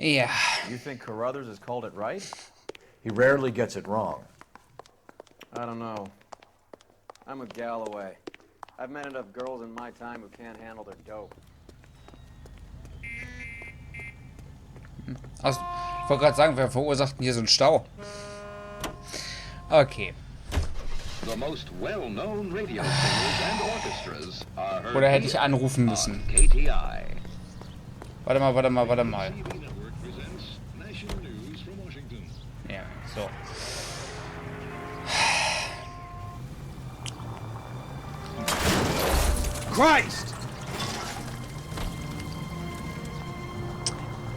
Ja. You think Carruthers has called it right? He rarely gets it wrong. I don't know. I'm with Galloway. I've met enough girls in my time who can't handle their dope. Also, ich wollte gerade sagen, wer verursacht denn hier so einen Stau? Okay. The most well-known radio singers and orchestras are heard Oder hätte ich anrufen müssen? on KTI. Warte mal. CB Network presents National News from Washington. Ja, so. Christ!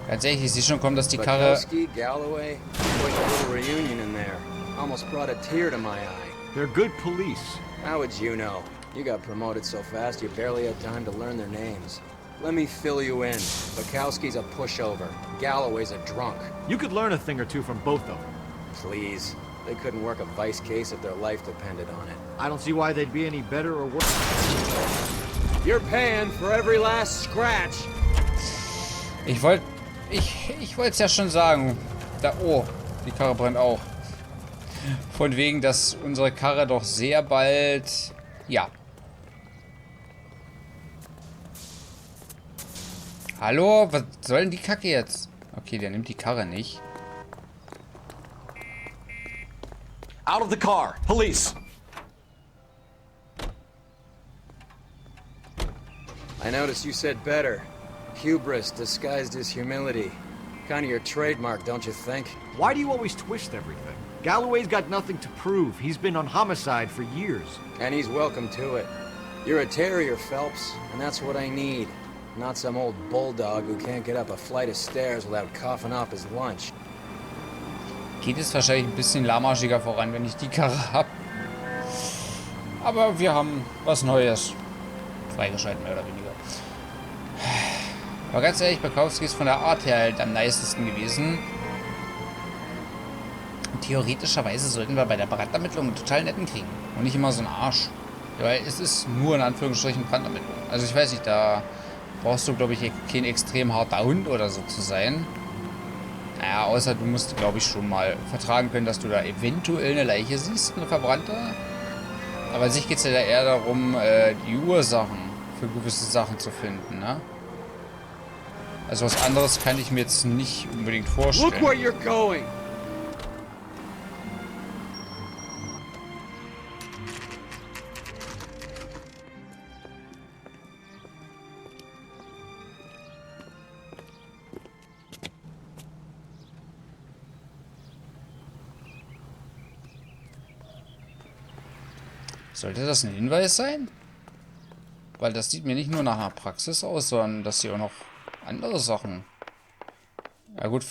Ganz ehrlich, ich sehe schon kommen, dass die Karre... Bukowski, Galloway, quite a little reunion in there. Almost brought a tear to my eye. They're good police. How would you know? You got promoted so fast you barely had time to learn their names. Let me fill you in. Bukowski's a pushover. Galloway's a drunk. You could learn a thing or two from both of them. Please. They couldn't work a vice case if their life depended on it. I don't see why they'd be any better or worse. You're paying for every last scratch. Ich wollte es ja schon sagen. Da, oh, die Karre brennt auch. Von wegen, dass unsere Karre doch sehr bald... Ja. Hallo? Was soll denn die Kacke jetzt? Okay, der nimmt die Karre nicht. Out of the car! Police! I noticed you said better. Hubris disguised as humility. Kind of your trademark, don't you think? Why do you always twist everything? Galloway's got nothing to prove. He's been on homicide for years. And he's welcome to it. You're a terrier, Phelps, and that's what I need. Not some old bulldog who can't get up a flight of stairs without coughing off his lunch. Geht es wahrscheinlich ein bisschen lahmarschiger voran, wenn ich die Karre habe. Aber wir haben was Neues freigeschaltet, mehr oder weniger. Aber ganz ehrlich, Bukowski ist von der Art her halt am nicesten gewesen. Und theoretischerweise sollten wir bei der Brandermittlung einen total netten kriegen. Und nicht immer so einen Arsch. Weil es ist nur in Anführungsstrichen Brandermittlung. Also ich weiß nicht, da brauchst du, glaube ich, kein extrem harter Hund oder so zu sein. Naja, außer du musst, glaube ich, schon mal vertragen können, dass du da eventuell eine Leiche siehst, eine verbrannte. Aber an sich geht es ja eher darum, die Ursachen für gewisse Sachen zu finden, ne? Also was anderes kann ich mir jetzt nicht unbedingt vorstellen. Look where you're going! Sollte das ein Hinweis sein? Weil das sieht mir nicht nur nach einer Praxis aus, sondern dass hier auch noch andere Sachen... Ja gut.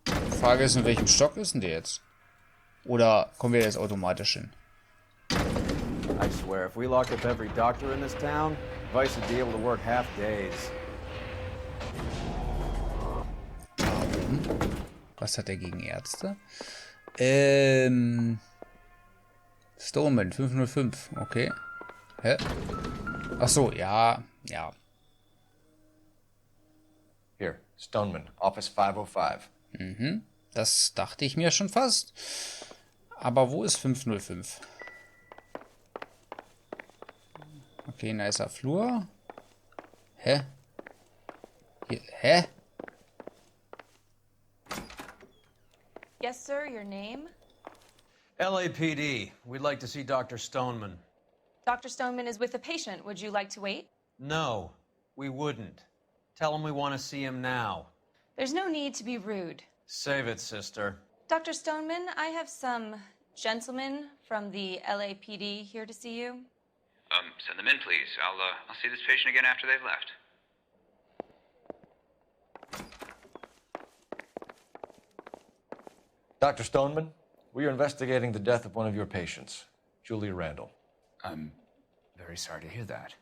Die Frage ist, in welchem Stock ist denn der jetzt? Oder kommen wir jetzt automatisch hin? I swear, if we locked up every doctor in this town, Vice would be able to work half days. Was hat er gegen Ärzte? Stoneman 505, okay. Hä? Ach so, ja. Here, Stoneman, Office 505. Mhm. Das dachte ich mir schon fast. Aber wo ist 505? Okay, nicer Flur. Hä? Hier, hä? Yes, sir, your name? LAPD. We'd like to see Dr. Stoneman. Dr. Stoneman is with a patient. Would you like to wait? No, we wouldn't. Tell him we want to see him now. There's no need to be rude. Save it, sister. Dr. Stoneman, I have some gentlemen from the LAPD here to see you. Send them in, please. I'll see this patient again after they've left. Dr. Stoneman, we are investigating the death of one of your patients, Julia Randall. I'm very sorry to hear that.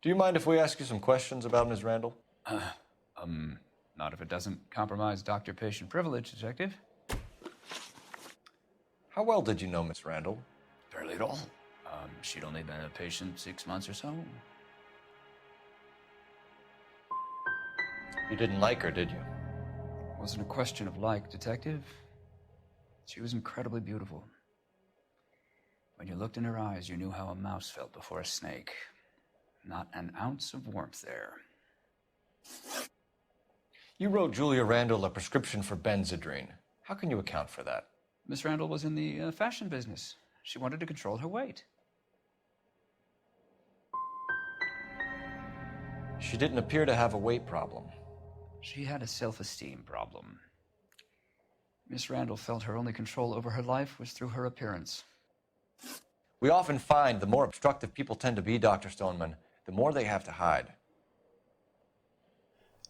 Do you mind if we ask you some questions about Ms. Randall? Not if it doesn't compromise doctor-patient privilege, Detective. How well did you know Miss Randall? Barely at all. She'd only been a patient 6 months or so. You didn't like her, did you? Wasn't a question of like, Detective. She was incredibly beautiful. When you looked in her eyes, you knew how a mouse felt before a snake. Not an ounce of warmth there. You wrote Julia Randall a prescription for Benzedrine. How can you account for that? Miss Randall was in the fashion business. She wanted to control her weight. She didn't appear to have a weight problem. She had a self-esteem problem. Miss Randall felt her only control over her life was through her appearance. We often find the more obstructive people tend to be, Dr. Stoneman, the more they have to hide.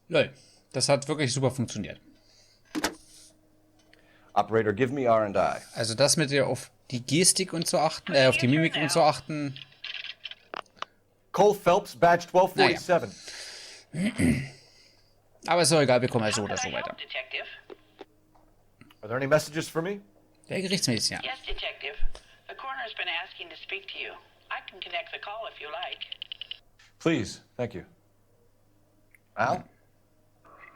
Lol, das hat wirklich super funktioniert. Operator, give me R&I. Also das mit der auf die Gestik und so achten, auf die Mimik und so achten. Cole Phelps, Badge 1247. Aber ist doch egal, wir kommen ja so oder so weiter. Are there any messages for me? Der Gerichtsmediziner. Yes, Detective. The coroner's been asking to speak to you. I can connect the call if you like. Please, thank you. Al?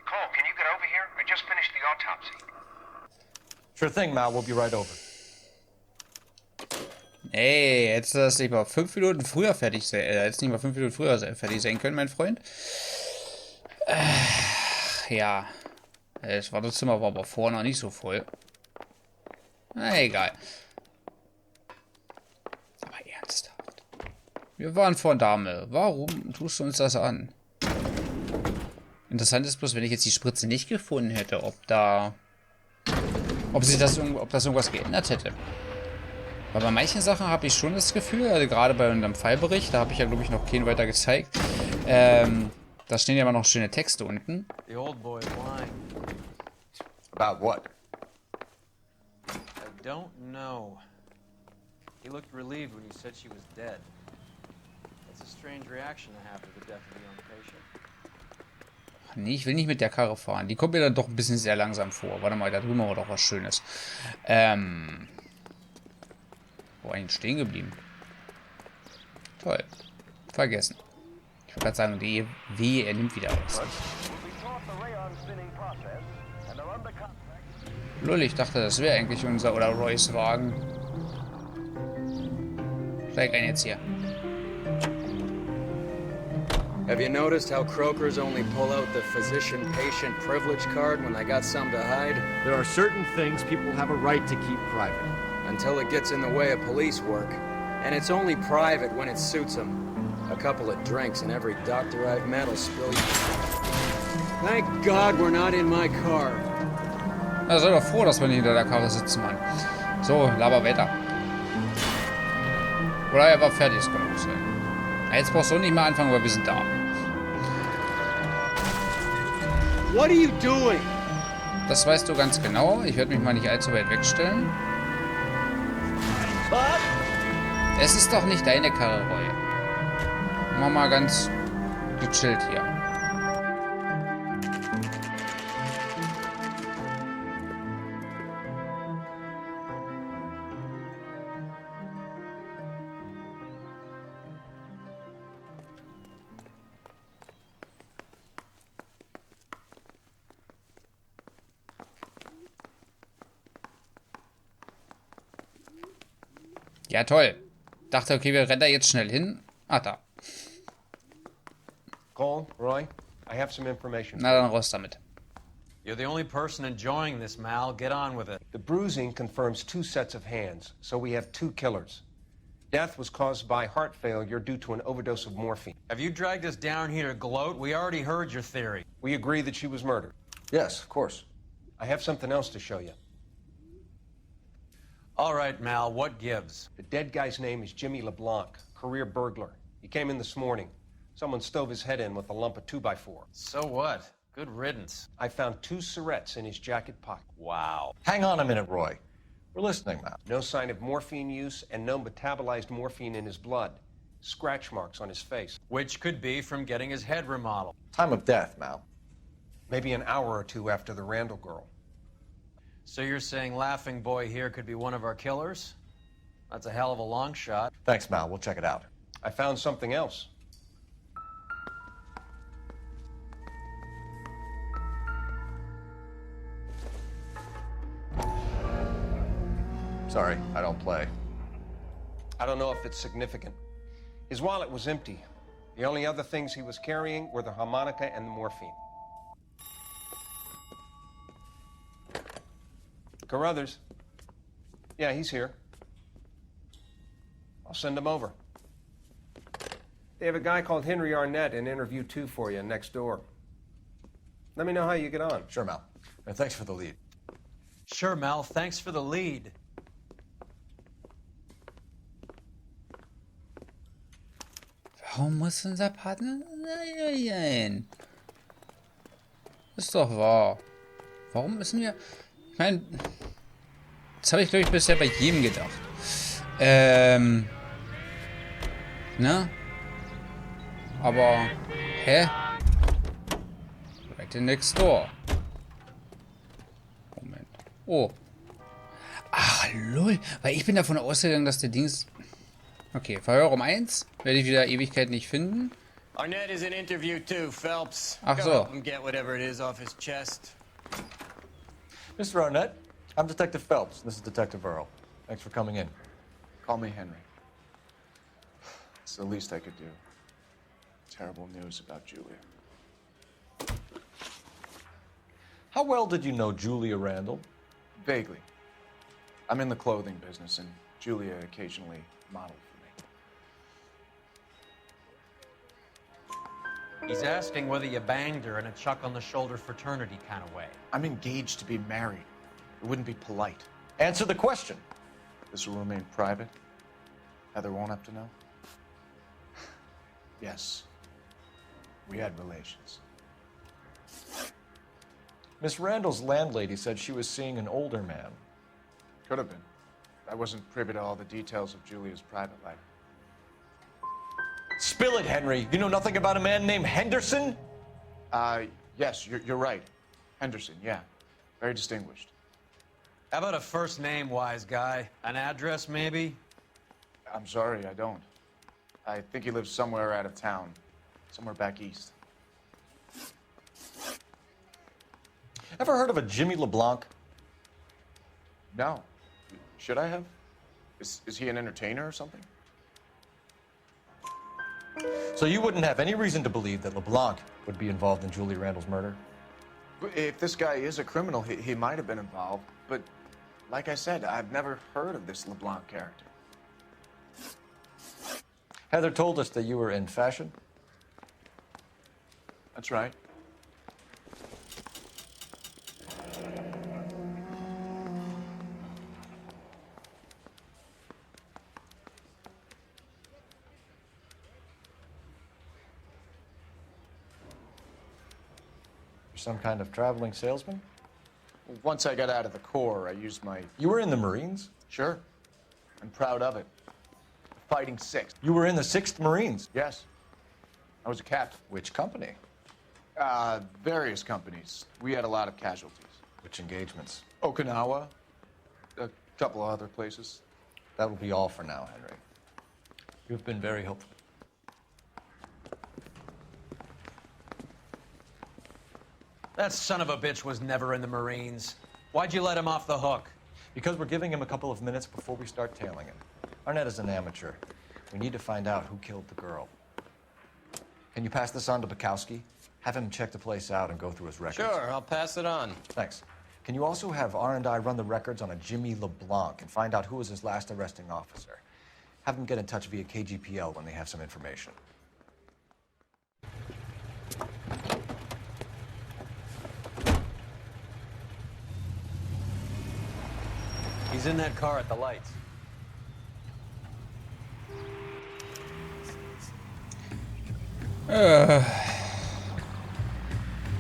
Cole, can you get over here? I just finished the autopsy. Sure thing, Mal. We'll be right over. Ey, hättest du das nicht mal 5 Minuten früher fertig sein, hättest nicht mal 5 Minuten früher fertig sein können, mein Freund? Ja. Das Wartezimmer war aber vorher noch nicht so voll. Na, egal. Aber ernsthaft. Wir waren vor Dame. Warum tust du uns das an? Interessant ist bloß, wenn ich jetzt die Spritze nicht gefunden hätte, ob das irgendwas geändert hätte. Weil bei manchen Sachen habe ich schon das Gefühl, also gerade bei unserem Fallbericht, da habe ich ja, glaube ich, noch keinen weiter gezeigt. Da stehen ja immer noch schöne Texte unten. The old boy's lying. About what? I don't know. He looked relieved when you said she was dead. That's a strange reaction to have to the death of a young patient. Ach nee, ich will nicht mit der Karre fahren. Die kommt mir dann doch ein bisschen sehr langsam vor. Warte mal, da drüben war doch was Schönes. Wo war ich stehen geblieben? Toll. Vergessen. Ich wollte gerade sagen, die W, er nimmt wieder aus. Lol, ich dachte, das wäre eigentlich unser oder Roys Wagen. Steig ein jetzt hier. Have you noticed how Croakers only pull out the physician-patient privilege card when they got something to hide? There are certain things people have a right to keep private. Until it gets in the way of police work. And it's only private when it suits them. A couple of drinks and every doctor I've met will spill you. Thank God we're not in my car. Na, sei doch froh, dass wir nicht hinter der Karre sitzen, Mann. So, laber weiter. Oder er war fertig, das kann auch sein. Na, jetzt brauchst du nicht mehr anfangen, weil wir sind da. What are you doing? Das weißt du ganz genau. Ich werde mich mal nicht allzu weit wegstellen. Es ist doch nicht deine Karre, Roy. Mach mal ganz gechillt hier. Ja, toll. Dachte, okay, wir rennen da jetzt schnell hin. Ah, da. Cole, Roy, I have some information. Na, dann raus damit. You're the only person enjoying this, Mal. Get on with it. The bruising confirms 2 sets of hands, so we have 2 killers. Death was caused by heart failure due to an overdose of morphine. Have you dragged us down here to gloat? We already heard your theory. We agree that she was murdered. Yes, of course. I have something else to show you. All right, Mal, what gives? The dead guy's name is Jimmy LeBlanc, career burglar. He came in this morning. Someone stove his head in with a lump of 2x4. So what? Good riddance. I found 2 cigarettes in his jacket pocket. Wow. Hang on a minute, Roy. We're listening now. No sign of morphine use and no metabolized morphine in his blood. Scratch marks on his face. Which could be from getting his head remodeled. Time of death, Mal. Maybe an hour or 2 after the Randall girl. So you're saying Laughing Boy here could be one of our killers? That's a hell of a long shot. Thanks, Mal. We'll check it out. I found something else. Sorry, I don't play. I don't know if it's significant. His wallet was empty. The only other things he was carrying were the harmonica and the morphine. Carruthers. Yeah, he's here. I'll send him over. They have a guy called Henry Arnett in interview 2 for you next door. Let me know how you get on. Sure, Mal. And thanks for the lead. Sure, Mel. Thanks for the lead. Warum muss unser Partner sein? Ist doch wahr. Warum müssen wir... Ich meine... Das habe ich, glaube ich, bisher bei jedem gedacht. Ne? Aber... Hä? Right next door. Moment. Oh. Ach, lol. Weil ich bin davon ausgegangen, dass der Dings... Okay, Verhör um 1. Werde ich wieder Ewigkeit nicht finden. Arnett is in interview too, Phelps. Ach Go so. help him get whatever it is off his chest. Mr. Arnett, I'm Detective Phelps. This is Detective Earl. Thanks for coming in. Call me Henry. It's the least I could do. Terrible news about Julia. How well did you know Julia Randall? Vaguely. I'm in the clothing business, and Julia occasionally modeled for me. He's asking whether you banged her in a chuck-on-the-shoulder fraternity kind of way. I'm engaged to be married. It wouldn't be polite. Answer the question. This will remain private. Heather won't have to know. Yes. We had relations. Miss Randall's landlady said she was seeing an older man. Could have been. I wasn't privy to all the details of Julia's private life. Spill it, Henry. You know nothing about a man named Henderson? Yes, you're right. Henderson, yeah. Very distinguished. How about a first name, wise guy? An address, maybe? I'm sorry, I don't. I think he lives somewhere out of town. Somewhere back east. Ever heard of a Jimmy LeBlanc? No. Should I have? Is he an entertainer or something? So you wouldn't have any reason to believe that LeBlanc would be involved in Julia Randall's murder? If this guy is a criminal, he might have been involved. But like I said, I've never heard of this LeBlanc character. Heather told us that you were in fashion. That's right. Some kind of traveling salesman? Once I got out of the Corps, I used my... You were in the Marines? Sure. I'm proud of it. Fighting 6th. You were in the 6th Marines? Yes. I was a captain. Which company? Various companies. We had a lot of casualties. Which engagements? Okinawa. A couple of other places. That will be all for now, Henry. You've been very helpful. That son of a bitch was never in the Marines. Why'd you let him off the hook? Because we're giving him a couple of minutes before we start tailing him. Arnett is an amateur. We need to find out who killed the girl. Can you pass this on to Bukowski? Have him check the place out and go through his records. Sure, I'll pass it on. Thanks. Can you also have R&I run the records on a Jimmy LeBlanc and find out who was his last arresting officer? Have them get in touch via KGPL when they have some information. He's in that car at the lights.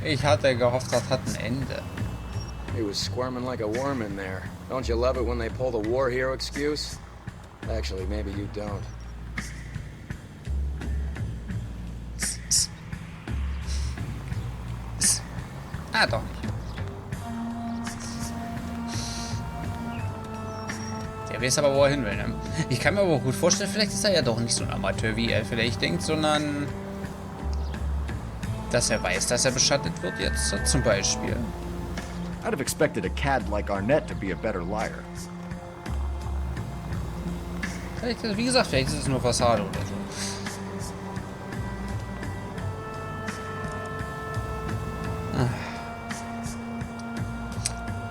Ich hatte gehofft, das hat ein Ende. He was squirming like a worm in there. Don't you love it when they pull the war hero excuse? Actually, maybe you don't. Ah, doch. Der weiß aber, wo er hin will, ne? Ich kann mir aber auch gut vorstellen, vielleicht ist er ja doch nicht so ein Amateur, wie er vielleicht denkt, sondern dass er weiß, dass er beschattet wird jetzt, zum Beispiel. I'd have expected a cad like Arnett to be a better liar. Vielleicht, wie gesagt, vielleicht ist es nur Fassade oder so.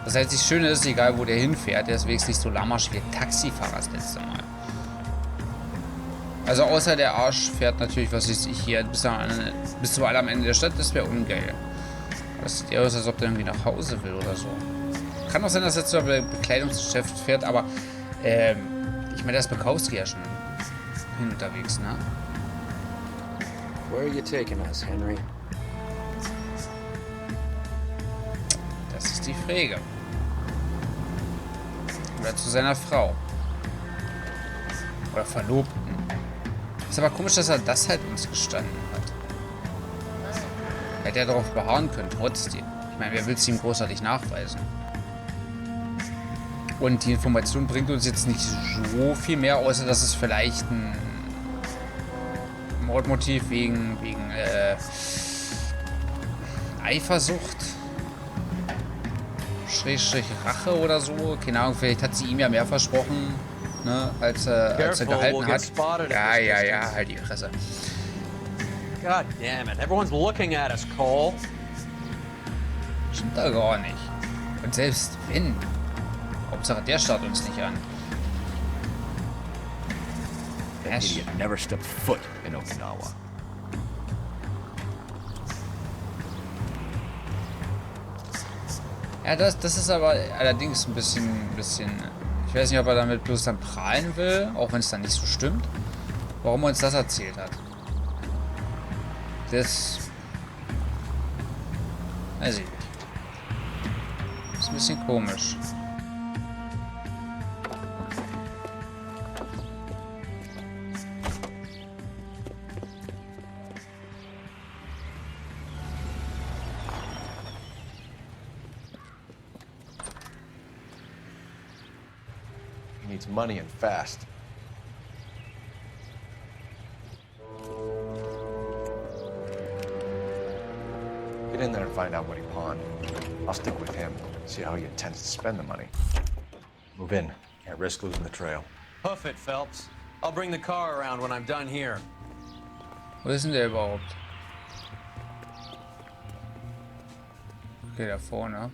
Das heißt, das Schöne ist, egal wo der hinfährt, der ist wenigstens nicht so lahmarsch wie der Taxifahrer das letzte Mal. Also außer der Arsch fährt natürlich, was weiß ich, hier bis zum am Ende der Stadt, das wäre ungeil. Das sieht eher aus, als ob der irgendwie nach Hause will oder so. Kann auch sein, dass er zu einem Bekleidungsgeschäft fährt, aber ich meine, da ist Bukowski ja schon hin unterwegs, ne? Where are you taking us, Henry? Das ist die Frage. Oder zu seiner Frau. Oder Verlobten. Ist aber komisch, dass er das halt uns gestanden hat. Hätte er darauf beharren können, trotzdem. Ich meine, wer will es ihm großartig nachweisen? Und die Information bringt uns jetzt nicht so viel mehr, außer dass es vielleicht ein Mordmotiv wegen Eifersucht, Schrägstrich Rache oder so. Keine Ahnung, vielleicht hat sie ihm ja mehr versprochen, ne, als er gehalten hat. Ja, halt die Fresse. God damn it, everyone's looking at us, Cole. Stimmt da gar nicht. Und selbst wenn, Hauptsache der starrt uns nicht an. That idiot never stepped foot in Okinawa. Ja, das ist aber allerdings ein bisschen. Ich weiß nicht, ob er damit bloß dann prahlen will, auch wenn es dann nicht so stimmt. Warum er uns das erzählt hat. Das. Weiß ich nicht. Ist ein bisschen komisch. He needs money and fast. Get in there and find out what he pawned. I'll stick with him, see how he intends to spend the money. Move in. Can't risk losing the trail. Hoof it, Phelps. I'll bring the car around when I'm done here. Wo ist denn der überhaupt? Okay, da vorne.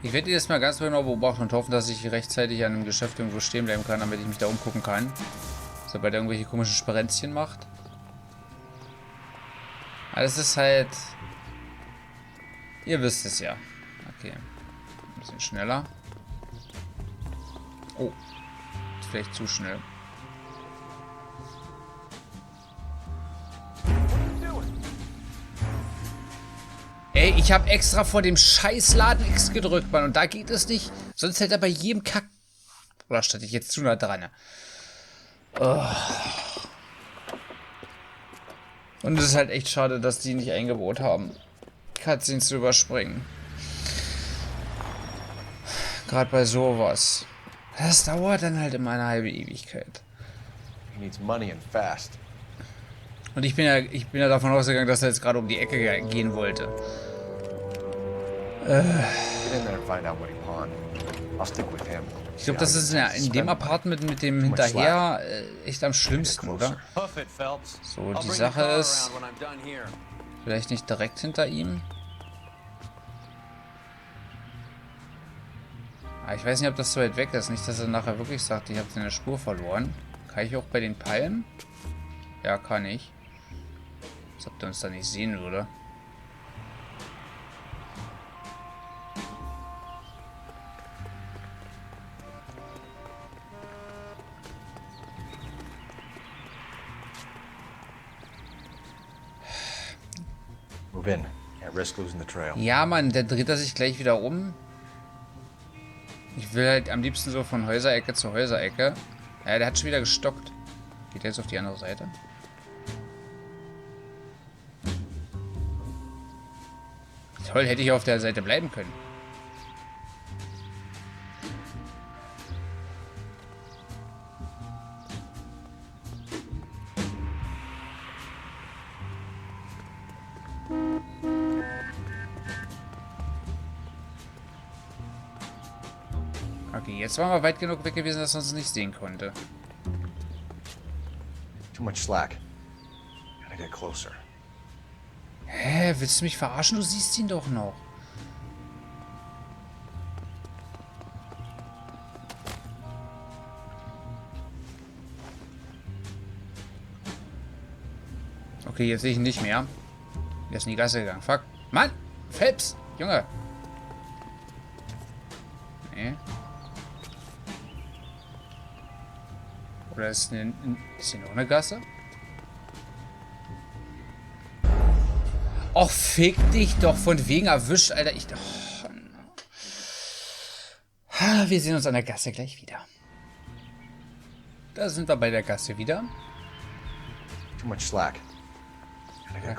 Ich werde jetzt mal ganz genau beobachten und hoffen, dass ich rechtzeitig an einem Geschäft irgendwo stehen bleiben kann, damit ich mich da umgucken kann. Sobald er irgendwelche komischen Sperenzchen macht. Aber das ist halt... Ihr wisst es ja. Okay. Ein bisschen schneller. Oh. Ist vielleicht zu schnell. Ey, ich habe extra vor dem Scheißladen X gedrückt, Mann. Und da geht es nicht. Sonst hätte er bei jedem Kack... Oder statt ich jetzt zu nah dran. Oh. Und es ist halt echt schade, dass die nicht eingebaut haben, Cutscenes zu überspringen. Gerade bei sowas. Das dauert dann halt immer eine halbe Ewigkeit. He needs money and fast. Und ich bin ja davon ausgegangen, dass er jetzt gerade um die Ecke gehen wollte. Ich glaube, das ist in dem Apartment mit dem hinterher echt am schlimmsten, oder? So, die Sache ist... Vielleicht nicht direkt hinter ihm. Aber ich weiß nicht, ob das so weit weg ist. Nicht, dass er nachher wirklich sagt, ich habe seine Spur verloren. Kann ich auch bei den Palmen? Ja, kann ich. Als ob der uns da nicht sehen würde. Move in. Can't risk losing the trail. Ja, Mann, der dreht er sich gleich wieder um. Ich will halt am liebsten so von Häuserecke zu Häuserecke. Ja, der hat schon wieder gestockt. Geht er jetzt auf die andere Seite? Toll, hätte ich auf der Seite bleiben können. jetzt waren wir weit genug weg gewesen, dass man es nicht sehen konnte. Too much slack. Gotta get closer. Hä, willst du mich verarschen? Du siehst ihn doch noch. Okay, jetzt sehe ich ihn nicht mehr. Der ist in die Gasse gegangen. Fuck. Mann! Phelps! Junge! Nee. Oder ist hier noch eine Gasse? Och, fick dich doch, von wegen erwischt, Alter. Wir sehen uns an der Gasse gleich wieder. Da sind wir bei der Gasse wieder. Too much slack. Gotta get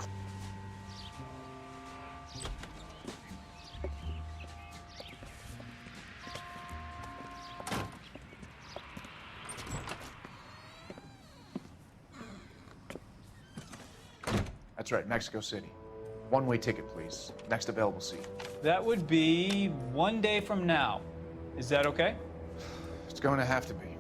That's right, Mexico City. One-way ticket, please. Next available seat. That would be 1 day from now. Is that okay? It's going to have to be.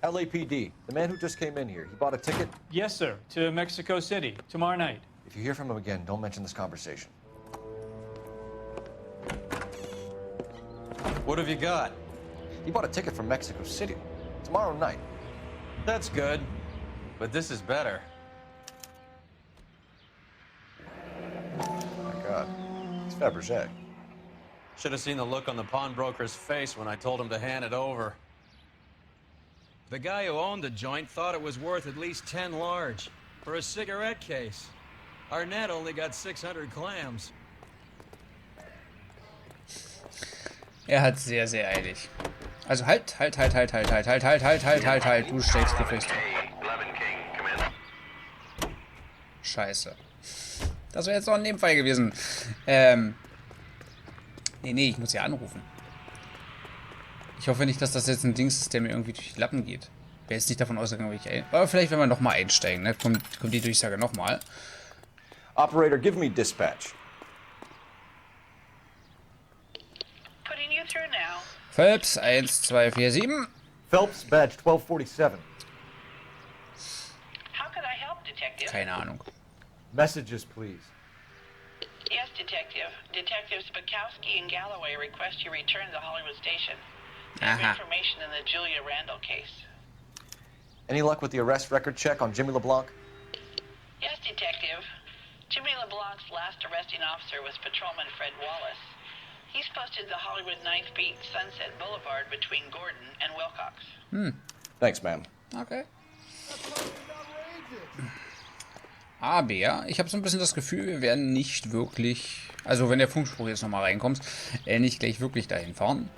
LAPD. The man who just came in here. He bought a ticket? Yes, sir. To Mexico City. Tomorrow night. If you hear from him again, don't mention this conversation. What have you got? He bought a ticket from Mexico City. Tomorrow night. That's good. But this is better. Oh my God. It's Fabergé. Should have seen the look on the pawnbroker's face when I told him to hand it over. The guy who owned the joint thought it was worth at least 10 large for a cigarette case. Arnett only got 600 clams. Hat sehr, sehr eilig. Also halt. Du steckst gefestigt. Scheiße. Das wäre jetzt noch ein Nebenfall gewesen. Nee, ich muss ja anrufen. Ich hoffe nicht, dass das jetzt ein Dings ist, der mir irgendwie durch die Lappen geht. Wer ist nicht davon ausgegangen, aber vielleicht, wenn wir nochmal einsteigen, ne? Kommt die Durchsage nochmal. Operator, give me dispatch. Putting you through now. Phelps, 1247. Phelps, badge 1247. How could I help, Detective? Keine Ahnung. Messages, please. Yes, Detective. Detectives Bukowski and Galloway request you return to Hollywood Station. They have information in the Julia Randall case. Any luck with the arrest record check on Jimmy LeBlanc? Yes, Detective. Jimmy LeBlanc's last arresting officer was Patrolman Fred Wallace. He's posted the Hollywood 9th Beat Sunset Boulevard between Gordon and Wilcox. Thanks, ma'am. Okay. Aber ich habe so ein bisschen das Gefühl, wir werden nicht wirklich, also wenn der Funkspruch jetzt nochmal reinkommt, nicht gleich wirklich dahin fahren.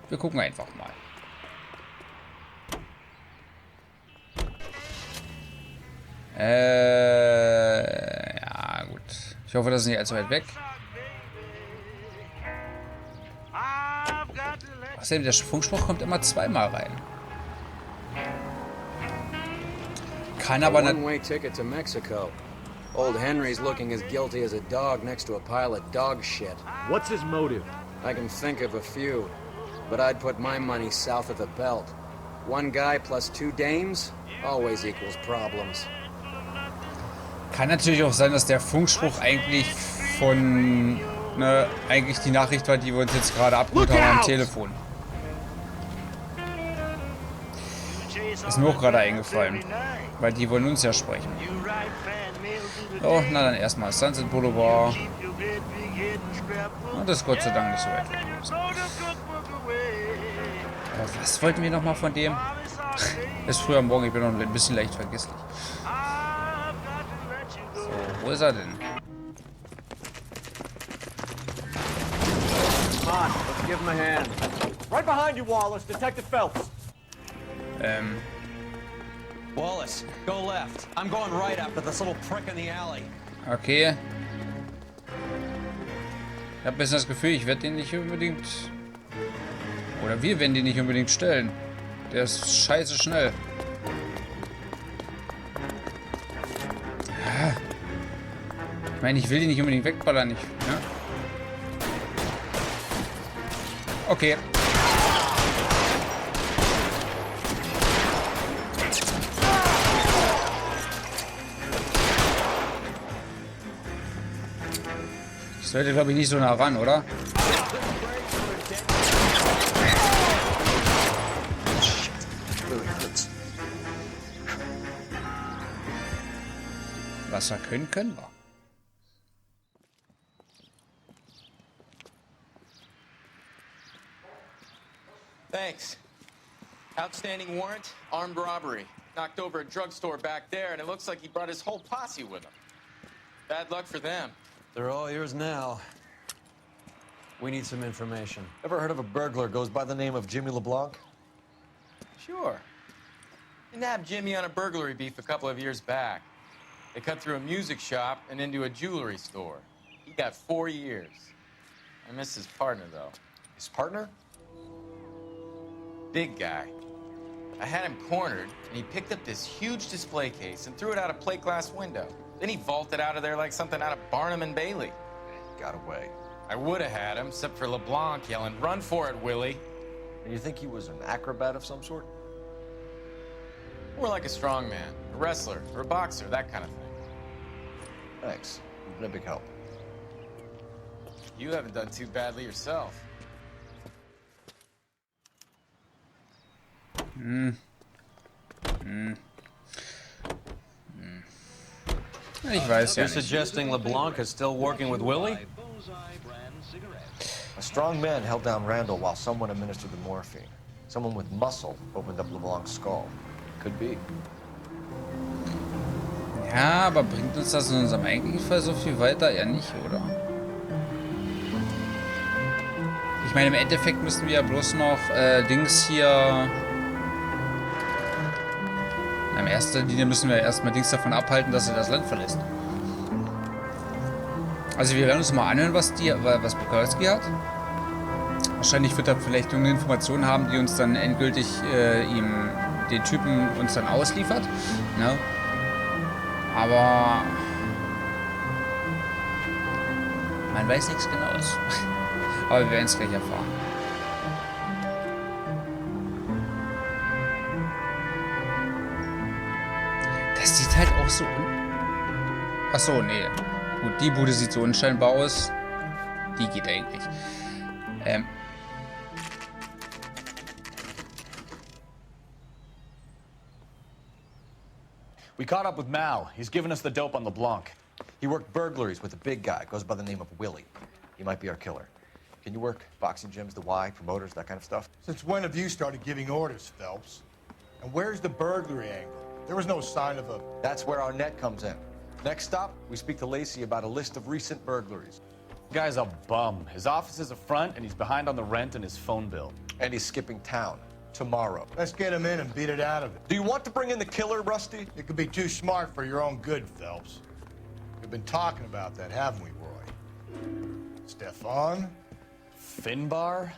Wir gucken einfach mal. Ja gut. Ich hoffe, das ist nicht allzu weit weg. Außerdem, der Funkspruch kommt immer zweimal rein. Kann aber nicht. One-way ticket to Mexico. Old Henry's looking as guilty as a dog next to a pile of dog shit. What's his motive? I can think of a few, but I'd put my money south of the belt. One guy plus 2 dames always equals problems. Kann natürlich auch sein, dass der Funkspruch eigentlich von, eigentlich die Nachricht war, die wir uns jetzt gerade abgeholt haben am Telefon. Ist mir auch gerade eingefallen, weil die wollen uns ja sprechen. Oh, na dann erstmal Sunset Boulevard. Und das ist Gott sei Dank nicht so weit weg gewesen. Aber was wollten wir nochmal von dem? Ist früh am Morgen, ich bin noch ein bisschen leicht vergesslich. So, wo ist er denn? Come on, let's give him a hand. Right behind you, Wallace. Detective Phelps. Wallace, go left. I'm going right after this little prick in the alley. Okay. Ich habe ein bisschen das Gefühl, ich werde den nicht unbedingt... Oder wir werden den nicht unbedingt stellen. Der ist scheiße schnell. Ich meine, ich will die nicht unbedingt wegballern, nicht, ne? Okay. Ich sollte, glaube ich, nicht so nah ran, oder? Was wir können, können wir. Thanks. Outstanding warrant, armed robbery. Knocked over a drugstore back there, and it looks like he brought his whole posse with him. Bad luck for them. They're all yours now. We need some information. Ever heard of a burglar goes by the name of Jimmy LeBlanc? Sure. They nabbed Jimmy on a burglary beef a couple of years back. They cut through a music shop and into a jewelry store. He got 4 years. I miss his partner, though. His partner? Big guy. I had him cornered, and he picked up this huge display case and threw it out a plate glass window. Then he vaulted out of there like something out of Barnum and Bailey. Got away. I would have had him, except for LeBlanc yelling, "Run for it, Willie!" And you think he was an acrobat of some sort? More like a strongman, a wrestler, or a boxer, that kind of thing. Thanks. You've been a big help. You haven't done too badly yourself. Ich weiß ja You're nicht. suggesting LeBlanc is still working with Willie? A strong man held down Randall while someone administered the morphine. Someone with muscle opened up LeBlanc's skull. Could be. Ja, aber bringt uns das in unserem eigentlichen Fall so viel weiter? Ja nicht, oder? Ich meine, im Endeffekt müssen wir ja bloß noch Dings hier... In erster Linie müssen wir erstmal Dings davon abhalten, dass er das Land verlässt. Also wir werden uns mal anhören, was Bukowski hat. Wahrscheinlich wird er vielleicht irgendeine Informationen haben, die uns dann endgültig den Typen uns dann ausliefert. Ne? Aber man weiß nichts Genaues. Aber wir werden es gleich erfahren. Das sieht halt auch so... Achso, nee. Gut, die Bude sieht so unscheinbar aus. Die geht eigentlich. We caught up with Mal. He's given us the dope on LeBlanc. He worked burglaries with a big guy. Goes by the name of Willie. He might be our killer. Can you work boxing gyms, the Y, promoters, that kind of stuff? Since when have you started giving orders, Phelps? And where's the burglary angle? There was no sign of a... That's where our net comes in. Next stop, we speak to Lacey about a list of recent burglaries. The guy's a bum. His office is a front, and he's behind on the rent and his phone bill. And he's skipping town. Tomorrow. Let's get him in and beat it out of it. Do you want to bring in the killer, Rusty? It could be too smart for your own good, Phelps. We've been talking about that, haven't we, Roy? Stefan? Finbar?